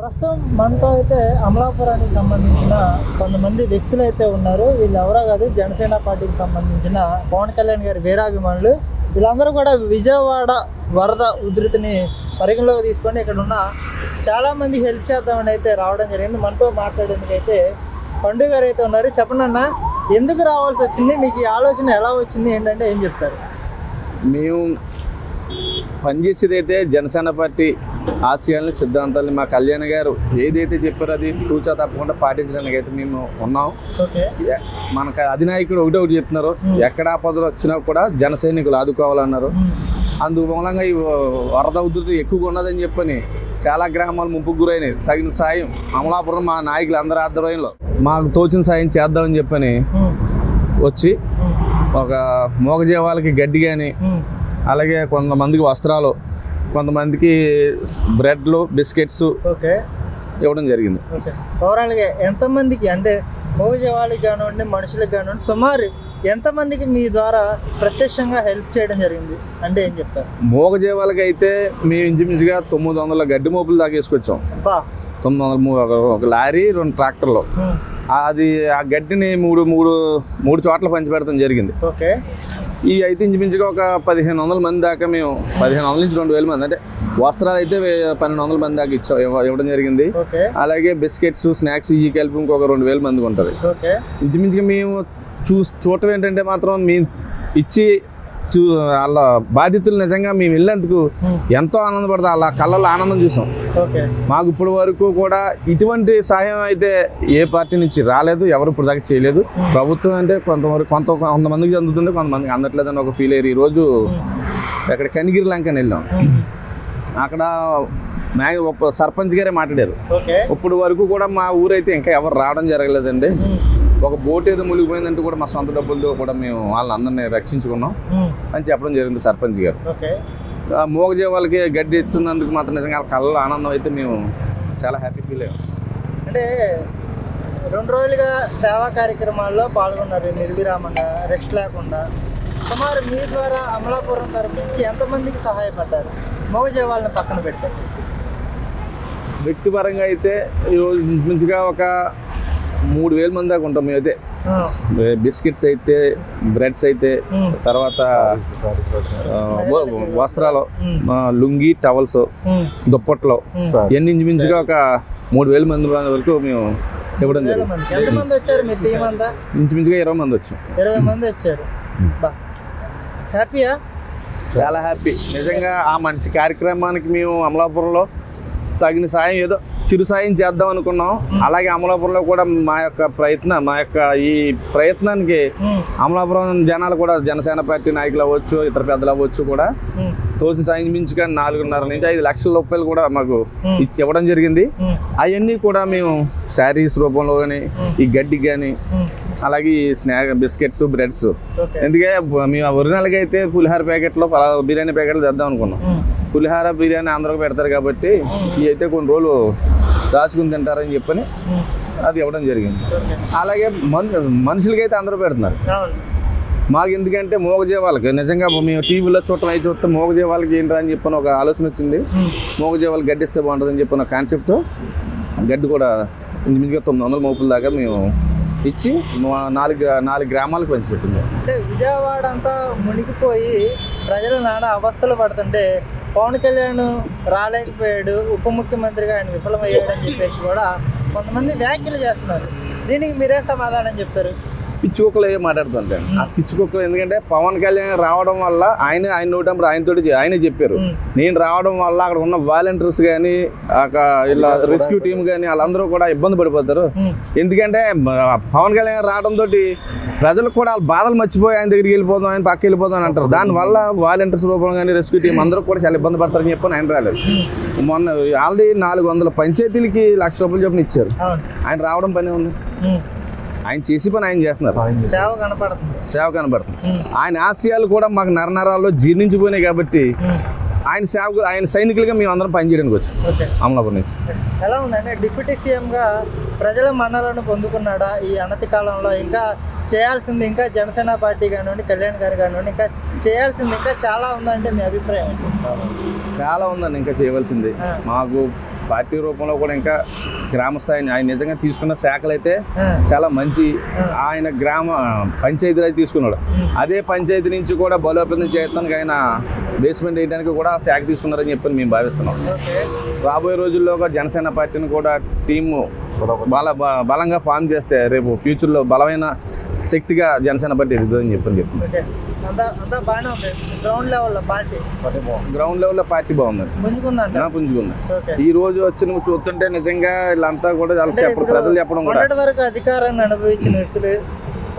ప్రస్తుతం మనతో అయితే అమలాపురానికి సంబంధించిన కొంతమంది వ్యక్తులు అయితే ఉన్నారు. వీళ్ళు ఎవరో కాదు, జనసేన పార్టీకి సంబంధించిన పవన్ కళ్యాణ్ గారి వీరాభిమానులు. వీళ్ళందరూ కూడా విజయవాడ వరద ఉధృతిని పరిగణలోకి తీసుకొని ఇక్కడ ఉన్న చాలామంది హెల్ప్ చేద్దామని అయితే రావడం జరిగింది. మనతో మాట్లాడేందుకైతే పండుగ గారు అయితే ఉన్నారు. చెప్పండి అన్న, ఎందుకు రావాల్సి వచ్చింది, మీకు ఈ ఆలోచన ఎలా వచ్చింది, ఏంటంటే ఏం చెప్తారు? మేము పనిచేసేది అయితే జనసేన పార్టీ ఆశయాలని సిద్ధాంతాలని మా కళ్యాణ్ గారు ఏదైతే చెప్పారో అది తూచా తప్పకుండా పాటించడానికి అయితే మేము ఉన్నాం. మనకు అధినాయకుడు ఒకటి చెప్తున్నారు, ఎక్కడ ఆపదలు వచ్చినా కూడా జన సైనికులు ఆదుకోవాలన్నారు. అందుమూలంగా ఈ వరద ఉధృతి ఎక్కువగా ఉన్నదని చెప్పని చాలా గ్రామాలు ముంపుకు గురైనాయి. తగిన సాయం అమలాపురం మా నాయకులు అందరి ఆధ్వర్యంలో మాకు తోచిన సాయం చేద్దామని చెప్పని వచ్చి ఒక మోగజీవాలకి గడ్డి కానీ, అలాగే కొంతమందికి వస్త్రాలు, కొంతమందికి బ్రెడ్లు, బిస్కెట్స్ ఇవ్వడం జరిగింది. ఓవరాల్గా ఎంతమందికి, అంటే మోగజీవాళ్ళకి కానివ్వండి, మనుషులకు కానివ్వండి, సుమారు ఎంతమందికి మీ ద్వారా ప్రత్యక్షంగా హెల్ప్ చేయడం జరిగింది అంటే ఏం చెప్తారు? మోగజీవాలకి అయితే మేము ఇంచుమించుగా 900 గడ్డి మోపులు దాకా వేసుకొచ్చాం. 900 ఒక లారీ, 2 ట్రాక్టర్లు. అది ఆ గడ్డిని మూడు చోట్ల పంచిపెడతాం జరిగింది. ఈ అయితే ఇంచుమించుగా ఒక 1500 మంది దాకా మేము 1500 నుంచి 2000 మంది, అంటే వస్త్రాలు అయితే 1200 మంది దాకా ఇవ్వడం జరిగింది. అలాగే బిస్కెట్స్, స్నాక్స్ ఇవి కలిపి ఇంకొక 2000 మందికి ఉంటుంది. ఇంచుమించుగా మేము చూడటం ఏంటంటే మాత్రం మేము ఇచ్చి వాళ్ళ బాధితులు నిజంగా మేము వెళ్ళేందుకు ఎంతో ఆనందపడతాం. వాళ్ళ కళ్ళల్లో ఆనందం చూసాం. మాకు ఇప్పుడు వరకు కూడా ఇటువంటి సాయం అయితే ఏ పార్టీ నుంచి రాలేదు, ఎవరు ఇప్పుడు దాకా చేయలేదు. ప్రభుత్వం అంటే కొంతమందికి అందుతుంది, కొంతమందికి అందట్లేదని ఒక ఫీల్ అయ్యారు. ఈరోజు అక్కడ కనిగిరి లంక అని వెళ్ళాం. అక్కడ సర్పంచ్ గారే మాట్లాడారు. ఇప్పుడు వరకు కూడా మా ఊరైతే ఇంకా ఎవరు రావడం జరగలేదండి. ఒక బోట్ ఏదో మునిగిపోయిందంటే కూడా మా సొంత డబ్బులతో కూడా మేము వాళ్ళందరినీ రక్షించుకున్నాం అని చెప్పడం జరిగింది సర్పంచ్ గారు. మోగజీవాళ్ళకి గడ్డి ఇస్తున్నందుకు మాత్రం నిజంగా వాళ్ళ కళ్ళ ఆనందం అయితే మేము చాలా హ్యాపీ ఫీల్ అయ్యాం. అంటే 2 రోజులుగా సేవా కార్యక్రమాల్లో పాల్గొన్నారు నిర్విరామంగా, రెస్ట్ లేకుండా. సుమారు మీ ద్వారా అమలాపురం తరపు నుంచి ఎంతమందికి సహాయపడ్డారు మోగజీవాళ్ళని పక్కన పెట్టారు? వ్యక్తిపరంగా అయితే ఈరోజు మంచిగా ఒక 3000 మంది దాకా ఉంటాం మేమైతే. బిస్కెట్స్ అయితే, బ్రెడ్స్ అయితే, తర్వాత వస్త్రాలు, లుంగి, టవల్స్, దుప్పట్లు ఇవన్నీ ఇంచుమించుగా ఒక 3000 మంది వరకు మేము ఇవ్వడం జరిగింది. ఇంచుమించుగా 20 మంది వచ్చాం. 20 మంది వచ్చారు. హ్యాపీయా? చాలా హ్యాపీ నిజంగా. ఆ మంచి కార్యక్రమానికి మేము అమలాపురంలో తగిన సాయం ఏదో చిరు సాయం చేద్దాం అనుకున్నాం. అలాగే అమలాపురంలో కూడా మా యొక్క ఈ ప్రయత్నానికి అమలాపురం జనాలు కూడా, జనసేన పార్టీ నాయకులు అవ్వచ్చు, ఇతర పెద్దలు అవ్వచ్చు కూడా తోసి సాయం మించుగా 4.5 నుంచి 5 లక్షల రూపాయలు కూడా మాకు ఇవ్వడం జరిగింది. అవన్నీ కూడా మేము శారీస్ రూపంలో కానీ, ఈ గడ్డి కానీ, అలాగే బిస్కెట్స్, బ్రెడ్స్. ఎందుకంటే మేము ఒరిజినల్గా అయితే పులిహార ప్యాకెట్లో బిర్యానీ ప్యాకెట్లు తెద్దాం అనుకున్నాం. పులిహార, బిర్యానీ ఆంధ్రాకి పెడతారు కాబట్టి ఇవి అయితే కొన్ని రోజులు దాచుకుని తింటారని చెప్పని అది ఇవ్వడం జరిగింది. అలాగే మనుషులకైతే అందరూ పెడుతున్నారు. మాకు ఎందుకంటే మోగజీవాళ్ళకి నిజంగా మేము టీవీలో చూడటం మోగజీవాళ్ళకి ఏంటో అని చెప్పని ఒక ఆలోచన వచ్చింది. మోగజీవాళ్ళకి గడ్డి ఇస్తే బాగుంటుందని చెప్పిన కాన్సెప్ట్తో గడ్డి కూడా ఇంచుమించుగా 900 మోపుల దాకా మేము ఇచ్చి 4 గ్రామాలకు పంచిపెట్టింది. అంటే విజయవాడ అంతా మునిగిపోయి ప్రజలు నానా అవస్థలు పడుతుంటే పవన్ కళ్యాణ్ రాలేకపోయాడు, ఉప ముఖ్యమంత్రిగా ఆయన విఫలమయ్యాడని చెప్పేసి కూడా కొంతమంది వ్యాఖ్యలు చేస్తున్నారు. దీనికి మీరే సమాధానం చెప్తారు? పిచ్చుకుక్కలు ఏం మాట్లాడుతుంటాను. ఆ పిచ్చుకుక్కలు ఎందుకంటే పవన్ కళ్యాణ్ రావడం వల్ల ఆయన నోటంప్పుడు ఆయనే చెప్పారు, నేను రావడం వల్ల అక్కడ ఉన్న వాలంటీర్స్ కానీ, ఇలా రెస్క్యూ టీమ్ కానీ వాళ్ళందరూ కూడా ఇబ్బంది పడిపోతారు. ఎందుకంటే పవన్ కళ్యాణ్ రావడంతో ప్రజలకు కూడా వాళ్ళ బాధలు మర్చిపోయి ఆయన దగ్గరికి వెళ్ళిపోదాం, ఆయన పక్క వెళ్ళిపోదాం అని అంటారు. దానివల్ల వాలంటీర్స్ రూపంలో కానీ, రెస్క్యూ టీం అందరూ కూడా చాలా ఇబ్బంది పడతారని చెప్పని ఆయన రాలేదు. మొన్న ఆల్రెడీ 400 పంచాయతీలకి ₹1,00,000 చొప్పున ఇచ్చారు. ఆయన రావడం పని ఉంది. ఆయన చేసి పని ఆయన చేస్తున్నారు. సేవ కనపడుతుంది. ఆయన ఆశయాలు కూడా మాకు నరనరాల్లో జీర్ణించిపోయినాయి కాబట్టి ఆయన సైనికులుగా మేము అందరం పనిచేయడానికి వచ్చాం అమలాపురం నుంచి. ఎలా ఉందంటే డిప్యూటీ సీఎంగా ప్రజల మన్నలను పొందుకున్నాడా ఈ అనతి కాలంలో? ఇంకా చేయాల్సింది, ఇంకా జనసేన పార్టీ కానివ్వండి, కళ్యాణ్ గారు కానివ్వండి, ఇంకా చేయాల్సింది ఇంకా చాలా ఉందంటే మీ అభిప్రాయం? చాలా ఉందండి ఇంకా చేయవలసింది. మాకు పార్టీ రూపంలో కూడా ఇంకా గ్రామ స్థాయిని ఆయన నిజంగా తీసుకున్న శాఖలు అయితే చాలా మంచి. ఆయన గ్రామ పంచాయతీలు అయితే తీసుకున్నాడు. అదే పంచాయతీ నుంచి కూడా బలోపేతం చేయడానికి ఆయన బేస్మెంట్ వేయడానికి కూడా శాఖ తీసుకున్నారని చెప్పి మేము భావిస్తున్నాం. రాబోయే రోజుల్లో జనసేన పార్టీని కూడా టీము బలంగా ఫామ్ చేస్తే రేపు ఫ్యూచర్లో బలమైన శక్తిగా జనసేన పార్టీ ఎదుగుతుందని చెప్తున్నాం. గ్రౌండ్ లెవెల్లో పార్టీ బాగుంది, పుంజుకుంది. ఈ రోజు వచ్చిన చూస్తుంటే నిజంగా వీళ్ళంతా కూడా ప్రజలు చెప్పడం కూడా వరకు అధికారాన్ని అనుభవించిన వ్యక్తులు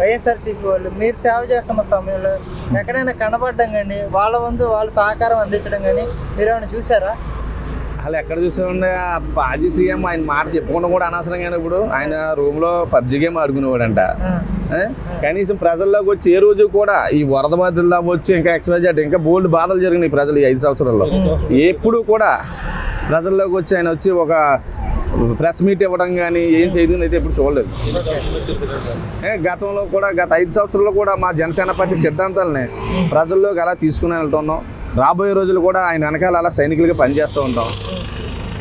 వైఎస్ఆర్సీపీ వాళ్ళు మీరు సేవ చేస్తున్న సమయంలో ఎక్కడైనా కనపడడం కానీ వాళ్ళ వంతు వాళ్ళు సహకారం అందించడం కానీ మీరు ఏమైనా చూసారా? అసలు ఎక్కడ చూసామండి, మాజీ సీఎం ఆయన మాట చెప్పుకోవడం కూడా అనవసరంగా. ఇప్పుడు ఆయన రూమ్లో పబ్జి గేమ్ ఆడుకునేవాడంట. కనీసం ప్రజల్లోకి వచ్చి ఏ రోజు కూడా ఈ వరద బాధితులు వచ్చి ఇంకా ఎక్స్వైజెడ్ ఇంకా బోల్డ్ బాధలు జరిగినాయి ప్రజలు ఈ 5 సంవత్సరాల్లో. ఎప్పుడు కూడా ప్రజల్లోకి వచ్చి ఆయన వచ్చి ఒక ప్రెస్ మీట్ ఇవ్వడం కానీ ఏం చేయడం అయితే ఎప్పుడు చూడలేదు. గతంలో కూడా గత 5 సంవత్సరాల్లో కూడా మా జనసేన పార్టీ సిద్ధాంతాలని ప్రజల్లోకి అలా తీసుకుని వెళ్తున్నాం. రాబోయే రోజులు కూడా ఆయన వెనకాల అలా సైనికులుగా పనిచేస్తూ ఉంటాం.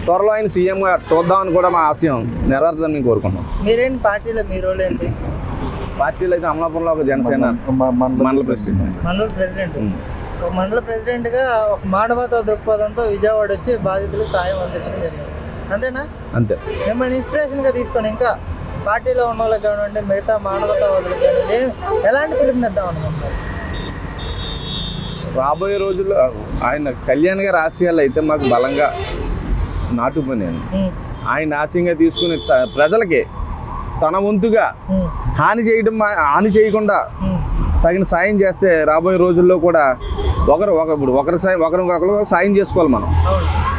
త్వరలో ఆయన సీఎంగా చూద్దామని కూడా మా ఆశయం నెరవేరుతుందని మేము కోరుకుంటున్నాం. మీరేంటి పార్టీలో మీ రోల్ ఏంటి? పార్టీలో అయితే అమలాపురంలో ఒక జనసేన మండల ప్రెసిడెంట్. మండల ప్రెసిడెంట్గా ఒక మానవతా దృక్పథంతో విజయవాడ వచ్చి బాధితులకు సాయం అందించడం జరిగింది. అంతేనా? అంతే. మిమ్మల్ని ఇన్స్పిరేషన్గా తీసుకొని ఇంకా పార్టీలో ఉన్న వాళ్ళకి కానివ్వండి, మిగతా మానవతావాదులకు కానివ్వండి, ఎలాంటి పిలుపునిద్దాం అనుకుంటున్నారు? రాబోయే రోజుల్లో ఆయన కళ్యాణ్ గారి ఆశయాలు అయితే మాకు బలంగా నాటుకుని ఆయన ఆశయంగా తీసుకుని ప్రజలకి తన వంతుగా హాని చేయకుండా తగిన సాయం చేస్తే రాబోయే రోజుల్లో కూడా ఒకరికొకరు సాయం చేసుకోవాలి మనం.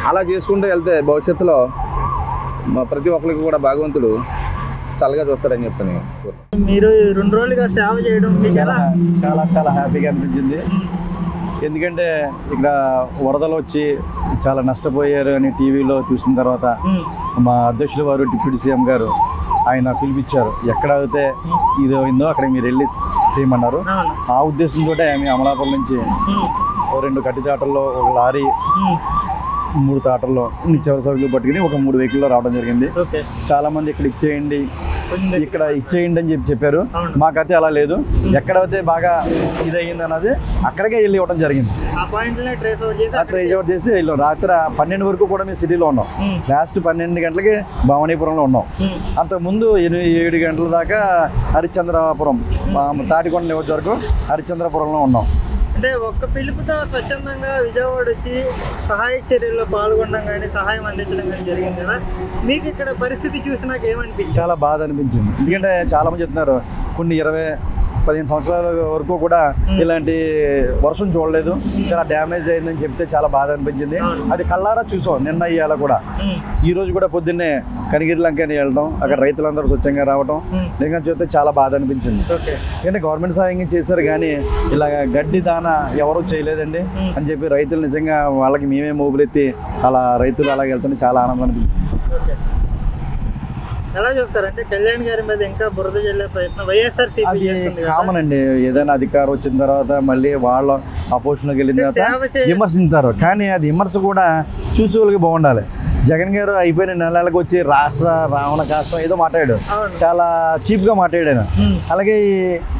అలా చేసుకుంటూ వెళ్తే భవిష్యత్తులో ప్రతి ఒక్కరికి కూడా భగవంతుడు చల్లగా చూస్తాడని చెప్పని. మీరు 2 రోజులుగా సేవ చేయడం చాలా చాలా హ్యాపీగా అనిపించింది. ఎందుకంటే ఇక్కడ వరదలు వచ్చి చాలా నష్టపోయారు అని టీవీలో చూసిన తర్వాత మా అధ్యక్షులు వారు డిప్యూటీ సీఎం గారు ఆయన పిలిపించారు. ఎక్కడ అయితే ఇది అయిందో అక్కడ మీరు వెళ్ళి చేయమన్నారు. ఆ ఉద్దేశంతో మేము అమలాపురం నుంచి 2 కట్టి తాటల్లో, ఒక లారీ, 3 తాటల్లో నిత్యావసర సరుకులు పట్టుకుని ఒక 3 వెహికల్లో రావడం జరిగింది. చాలా మంది ఇక్కడ ఇచ్చేయండి అని చెప్పారు. మాకైతే అలా లేదు. ఎక్కడైతే బాగా ఇదయ్యింది అన్నది అక్కడికే వెళ్ళి ఇవ్వడం జరిగింది. ట్రేస్ అవుట్ చేసి వెళ్ళాం. రాత్రి 12 వరకు కూడా మేము సిటీలో ఉన్నాం. లాస్ట్ 12 గంటలకి భవానీపురంలో ఉన్నాం. అంతకుముందు 7 గంటల దాకా హరిశ్చంద్రపురం, తాటికొండ నియోజకవర్గం హరిశ్చంద్రపురంలో ఉన్నాం. అంటే ఒక్క పిలుపుతో స్వచ్ఛందంగా విజయవాడ వచ్చి సహాయ చర్యల్లో పాల్గొనడం కానీ సహాయం అందించడం కానీ జరిగింది కదా. మీకు ఇక్కడ పరిస్థితి చూసి నాకు ఏమనిపించింది? చాలా బాధ అనిపించింది. ఎందుకంటే చాలా మంది చెప్తున్నారు కొన్ని 20-15 సంవత్సరాల వరకు కూడా ఇలాంటి వర్షం చూడలేదు, చాలా డ్యామేజ్ అయిందని చెప్తే చాలా బాధ అనిపించింది. అది కళ్ళారా చూసాం నిన్న ఇవాళ కూడా. ఈ రోజు కూడా పొద్దున్నే కనిగిరి లంకని వెళ్ళడం, అక్కడ రైతులందరూ స్వచ్ఛంగా రావడం నిజంగా చూస్తే చాలా బాధ అనిపించింది. ఎందుకంటే గవర్నమెంట్ సాయం చేశారు కానీ ఇలా గడ్డి దానా ఎవరూ చేయలేదండి అని చెప్పి రైతులు నిజంగా వాళ్ళకి మేమే మోబులెత్తి అలా రైతులు అలాగే వెళ్తుంటే చాలా ఆనందం అనిపించింది. ఎలా చూస్తారంటే కళ్యాణ్ గారి మీద ఇంకా బురద జల్లే ప్రయత్నం వైఎస్ఆర్సీపీ చేస్తుంది. కామన్ అండి, ఏదైనా అధికారం వచ్చిన తర్వాత మళ్ళీ వాళ్ళ అపోజిషన్లోకి వెళ్ళిన తర్వాత విమర్శించారు. కానీ అది విమర్శ కూడా చూసే వాళ్ళకి బాగుండాలి. జగన్ గారు అయిపోయిన నెలలకు వచ్చి రాష్ట్ర రావణ కాష్టం ఏదో మాట్లాడాడు, చాలా చీప్గా మాట్లాడాడు. అలాగే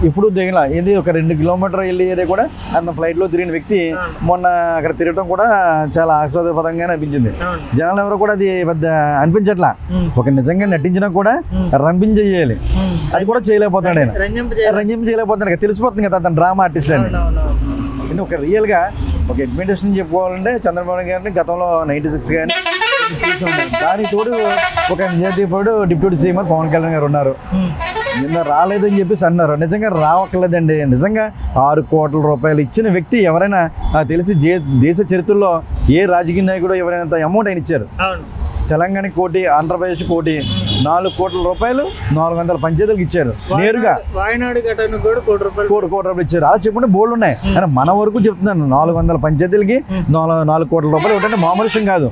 ఇప్పుడు దిగిన ఇది ఒక 2 కిలోమీటర్ వెళ్ళి ఏరియా కూడా అన్న ఫ్లైట్లో తిరిగిన వ్యక్తి మొన్న అక్కడ తిరగడం కూడా చాలా ఆస్వాదపదంగానే అనిపించింది. జనాలు ఎవరు కూడా అది పెద్ద అనిపించట్లా. ఒక నిజంగా నటించినా కూడా రంపించేయాలి, అది కూడా చేయలేకపోతున్నాడు. ఆయన రంజింప చేయలేకపోతున్నాడు, తెలిసిపోతుంది కదా అతను డ్రామా ఆర్టిస్ట్ అని. ఒక రియల్గా ఒక అడ్మినిస్ట్రేషన్ చెప్పుకోవాలంటే చంద్రబాబు గారిని గతంలో 96 కానీ దానికి తోడు ఒక నిజాదీపుడు డిప్యూటీ సీఎం పవన్ కళ్యాణ్ గారు ఉన్నారు. నిన్న రాలేదని చెప్పేసి అన్నారు. నిజంగా రావక్కర్లేదండి. నిజంగా 6 కోట్ల రూపాయలు ఇచ్చిన వ్యక్తి ఎవరైనా తెలిసి దేశ చరిత్రలో ఏ రాజకీయ నాయకుడు ఎవరైనా అమౌంట్ ఆయన ఇచ్చారు. తెలంగాణ కోటి, ఆంధ్రప్రదేశ్ కోటి, 4 కోట్ల రూపాయలు 400 పంచాయతీలకు ఇచ్చారు నేరుగా. వాయనాడు ఘటన కూడా కోటి రూపాయలు ఇచ్చారు. అలా చెప్పుకుంటే బోర్డు ఉన్నాయి. కానీ మన వరకు చెప్తున్నాను 400 పంచాయతీలకి 4 కోట్ల రూపాయలు ఇవ్వటంటే మామూలు విషయం కాదు.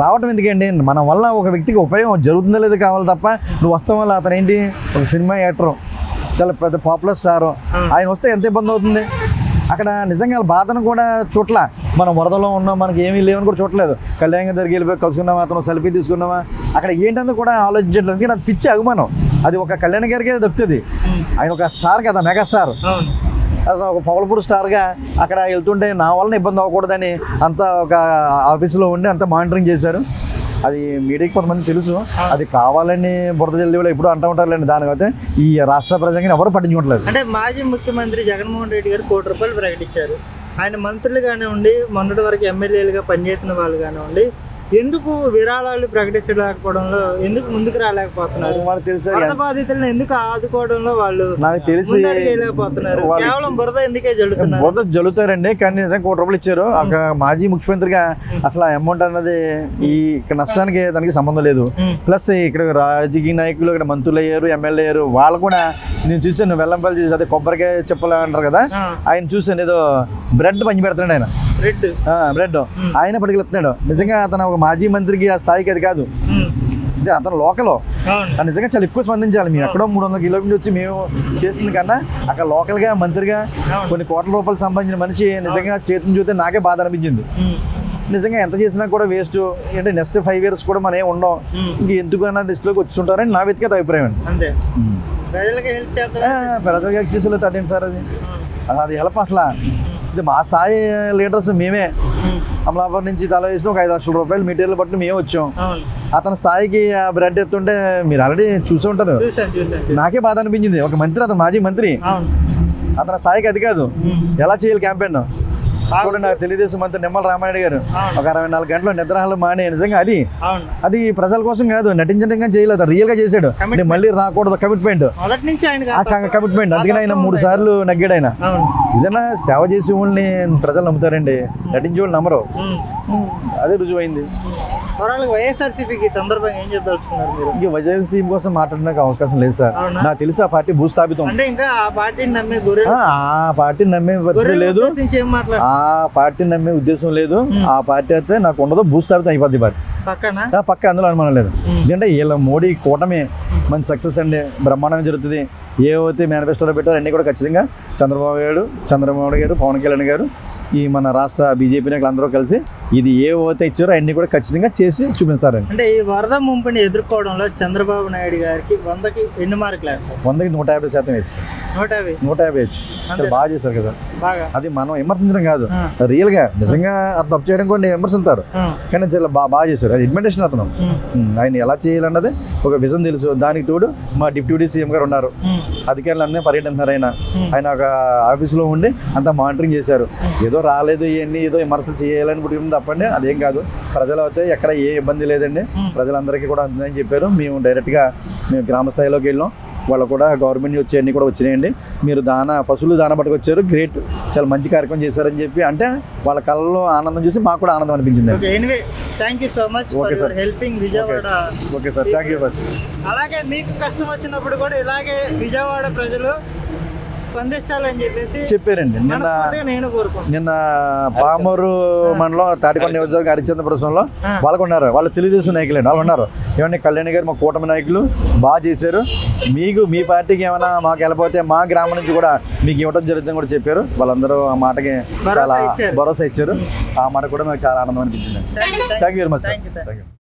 రావటం ఎందుకండి, మన వల్ల ఒక వ్యక్తికి ఉపయోగం జరుగుతుందో లేదో కావాలి తప్ప నువ్వు వస్తాం వల్ల అతను ఏంటి ఒక సినిమా యాక్టర్, చాలా పెద్ద పాపులర్ స్టార్, ఆయన వస్తే ఎంత ఇబ్బంది అవుతుంది. అక్కడ నిజంగా వాళ్ళ బాధను కూడా చూడల. మనం వరదలో ఉన్నాం, మనకి ఏమీ లేవని కూడా చూడలేదు. కళ్యాణ్ దగ్గరికి వెళ్ళిపోయి కలుసుకున్నామా, అతను సెల్ఫీ తీసుకున్నామా, అక్కడ ఏంటంటే కూడా ఆలోచించట్లేదు. అందుకే నాకు పిచ్చి అభిమానం. అది ఒక కళ్యాణ్ గారికే దొరుకుతుంది. ఆయన ఒక స్టార్ కదా, మెగా స్టార్. అది ఒక పవర్ఫుల్ స్టార్గా అక్కడ వెళ్తుంటే నా వలన ఇబ్బంది అవ్వకూడదని అంతా ఒక ఆఫీసులో ఉండి అంతా మానిటరింగ్ చేశారు. అది మీడియాకి కొంతమంది తెలుసు, అది కావాలని బురద జల్లి ఎప్పుడు అంటూ ఉంటారులేండి. దానికైతే ఈ రాష్ట్ర ప్రజలను ఎవరు పట్టించుకోవట్లేదు. అంటే మాజీ ముఖ్యమంత్రి జగన్మోహన్ రెడ్డి గారు ₹1 కోటి ప్రకటించారు. ఆయన మంత్రులు కానివ్వండి, మొన్నటి వరకు ఎమ్మెల్యేలుగా పనిచేసిన వాళ్ళు కానివ్వండి, ఎందుకు విరాళాలు ప్రకటించలేకపోవడంలో ఎందుకు ముందుకు రాలేకపోతున్నారు? వాళ్ళకి తెలుసు, వరద బాధితులను ఎందుకు ఆదుకోవడంలో వాళ్ళు నాకు తెలిసి లేకపోతున్నారు? కేవలం బురద ఎందుకే జల్లుతున్నారు? బురద జల్లుతారండి, కానీ నిజంగా ₹1 ఇచ్చారు. ఒక మాజీ ముఖ్యమంత్రిగా అసలు ఆ అమౌంట్ అన్నది ఈ నష్టానికి దానికి సంబంధం లేదు. ప్లస్ ఇక్కడ రాజకీయ నాయకులు, ఇక్కడ మంత్రులు అయ్యారు, ఎమ్మెల్యే అయ్యారు. వాళ్ళు కూడా నేను చూసాను, వెల్లంపల్లి చూసి అదే కొబ్బరికాయ చెప్పలే అంటారు కదా, ఆయన చూసాను ఏదో బ్రెడ్ పంచి పెడుతున్నాడు. ఆయన బ్రెడ్ ఆయన పట్టుకెళ్తున్నాడు. నిజంగా అతను ఒక మాజీ మంత్రికి ఆ స్థాయికి అది కాదు. అతను లోకల్ నిజంగా చాలా ఎక్కువ స్పందించాలి. మేము ఎక్కడో 300 కిలోమీటర్లు వచ్చి మేము చేసింది కన్నా అక్కడ లోకల్గా మంత్రిగా కొన్ని కోట్ల రూపాయలు సంబంధించిన మనిషి నిజంగా చేతిని చూస్తే నాకే బాధ అనిపించింది. నిజంగా ఎంత చేసినా కూడా వేస్ట్. అంటే నెక్స్ట్ 5 years కూడా మనం ఏం ఉండం, ఇంక ఎందుకు అన్న లిస్టులోకి వచ్చుంటారని నా వ్యక్తిగత అభిప్రాయం అండి. ప్రజలకు హెల్ప్ చేసేలేదు అదేంటి సార్, అది హెల్ప్ అసలు. ఇది మా స్థాయి లీడర్స్ మేమే. అమలాపురం నుంచి తల వేసిన ఒక ₹5,00,000 మెటీరియల్ పట్టు మేము వచ్చాం. అతని స్థాయికి ఆ బ్రెడ్ ఎత్తుంటే మీరు ఆల్రెడీ చూసి ఉంటారు. నాకే బాధ అనిపించింది. ఒక మంత్రి, అతను మాజీ మంత్రి, అతని స్థాయికి అది కాదు. ఎలా చేయాలి క్యాంపెయిన్ చూడండి. తెలుగుదేశం మంత్రి నిమ్మల రామారెడ్డి గారు ఒక 64 గంటలు నిద్రహాలు మానే. నిజంగా అది ప్రజల కోసం కాదు, నటించడంగా చేయలేదు, రియల్ గా చేశాడు. మళ్ళీ రాకూడదు కమిట్మెంట్. అందుకని ఆయన 3 సార్లు నగ్గాడు. ఆయన ఏదైనా సేవ చేసే వాళ్ళని ప్రజలు నమ్ముతారండి, నటించే వాళ్ళు నమ్మరు. అదే రుజువైంది. వైఎస్ఆర్సీపీకి సందర్భంగా ఏం చెప్పదలుచుకున్నారు మీరు? ఇంక వైఎస్ఆర్సీపీ కోసం మాట్లాడడానికి అవకాశం లేదు సార్. నాకు తెలిసి ఆ పార్టీ భూస్థాపితం. అంటే ఇంకా ఆ పార్టీని నమ్మే పరిస్థితి లేదు, ఆ పార్టీని నమ్మే ఉద్దేశం లేదు. ఆ పార్టీ అయితే నాకు ఉండదు, భూస్థాపితం అయిపోద్ది పార్టీ పక్క, అందులో అనుమానం లేదు. ఎందుకంటే వీళ్ళ మోడీ కూటమి మంచి సక్సెస్ అండి, బ్రహ్మాండంగా జరుగుతుంది. ఏవైతే మేనిఫెస్టోలో పెట్టారో అన్నీ కూడా ఖచ్చితంగా చంద్రబాబు గారు, పవన్ కళ్యాణ్ గారు, ఈ మన రాష్ట్ర బీజేపీ నాయకులు అందరూ కలిసి ఇది ఏవైతే ఇచ్చారో అన్ని కూడా ఖచ్చితంగా చేసి చూపిస్తారండి. అంటే ఈ వరద ముంపుని ఎదుర్కోవడంలో చంద్రబాబు నాయుడు గారికి 100కి ఎన్ని మార్కులు వేస్తారు? 100కి 150% వేసి 150 బాగా చేశారు కదా. అది మనం విమర్శించడం కాదు, రియల్ గా నిజంగా అతను తప్పు చేయడం కూడా విమర్శిస్తారు. కానీ బాగా చేశారు. అది అడ్మినిస్ట్రేషన్ అతను, ఆయన ఎలా చేయాలన్నది ఒక విజన్ తెలుసు. దానికి తోడు మా డిప్యూటీ సీఎం గారు ఉన్నారు, అధికారులు అన్నీ పర్యటిస్తున్నారు. ఆయన ఒక ఆఫీసులో ఉండి అంతా మానిటరింగ్ చేశారు. ఏదో రాలేదు ఇవన్నీ ఏదో విమర్శలు చేయాలని పుట్టింది తప్పండి, అదేం కాదు. ప్రజలు అయితే ఎక్కడ ఏ ఇబ్బంది లేదండి, ప్రజలందరికీ కూడా అందుదని చెప్పారు. మేము డైరెక్ట్గా గ్రామ స్థాయిలోకి వెళ్ళాం. వాళ్ళు కూడా గవర్నమెంట్ వచ్చి అన్నీ కూడా వచ్చినాయండి. మీరు పశువులు దాన పట్టుకొచ్చారు, గ్రేట్, చాలా మంచి కార్యక్రమం చేశారని చెప్పి అంటే వాళ్ళ కళ్ళలో ఆనందం చూసి మాకు కూడా ఆనందం అనిపించింది. Okay sir, thank you. అలాగే మీకు కష్టం వచ్చినప్పుడు కూడా ఇలాగే విజయవాడ ప్రజలు స్పందించాలని చెప్పేసి చెప్పారండి. నిన్న పామూరు మండలం తాటికొండ నియోజకవర్గం హరిశ్చంద్రపురంలో వాళ్ళకు ఉన్నారు, వాళ్ళు తెలుగుదేశం నాయకులు వాళ్ళు ఉన్నారు. ఏమన్నా కళ్యాణ్ గారు మా కూటమి నాయకులు బాగా చేశారు. మీ పార్టీకి ఏమైనా మాకు వెళ్ళిపోతే మా గ్రామం నుంచి కూడా మీకు ఇవ్వడం జరుగుతుందని కూడా చెప్పారు. వాళ్ళందరూ ఆ మాటకి చాలా భరోసా ఇచ్చారు. ఆ మాట కూడా మాకు చాలా ఆనందం అనిపించింది. Thank you very much sir.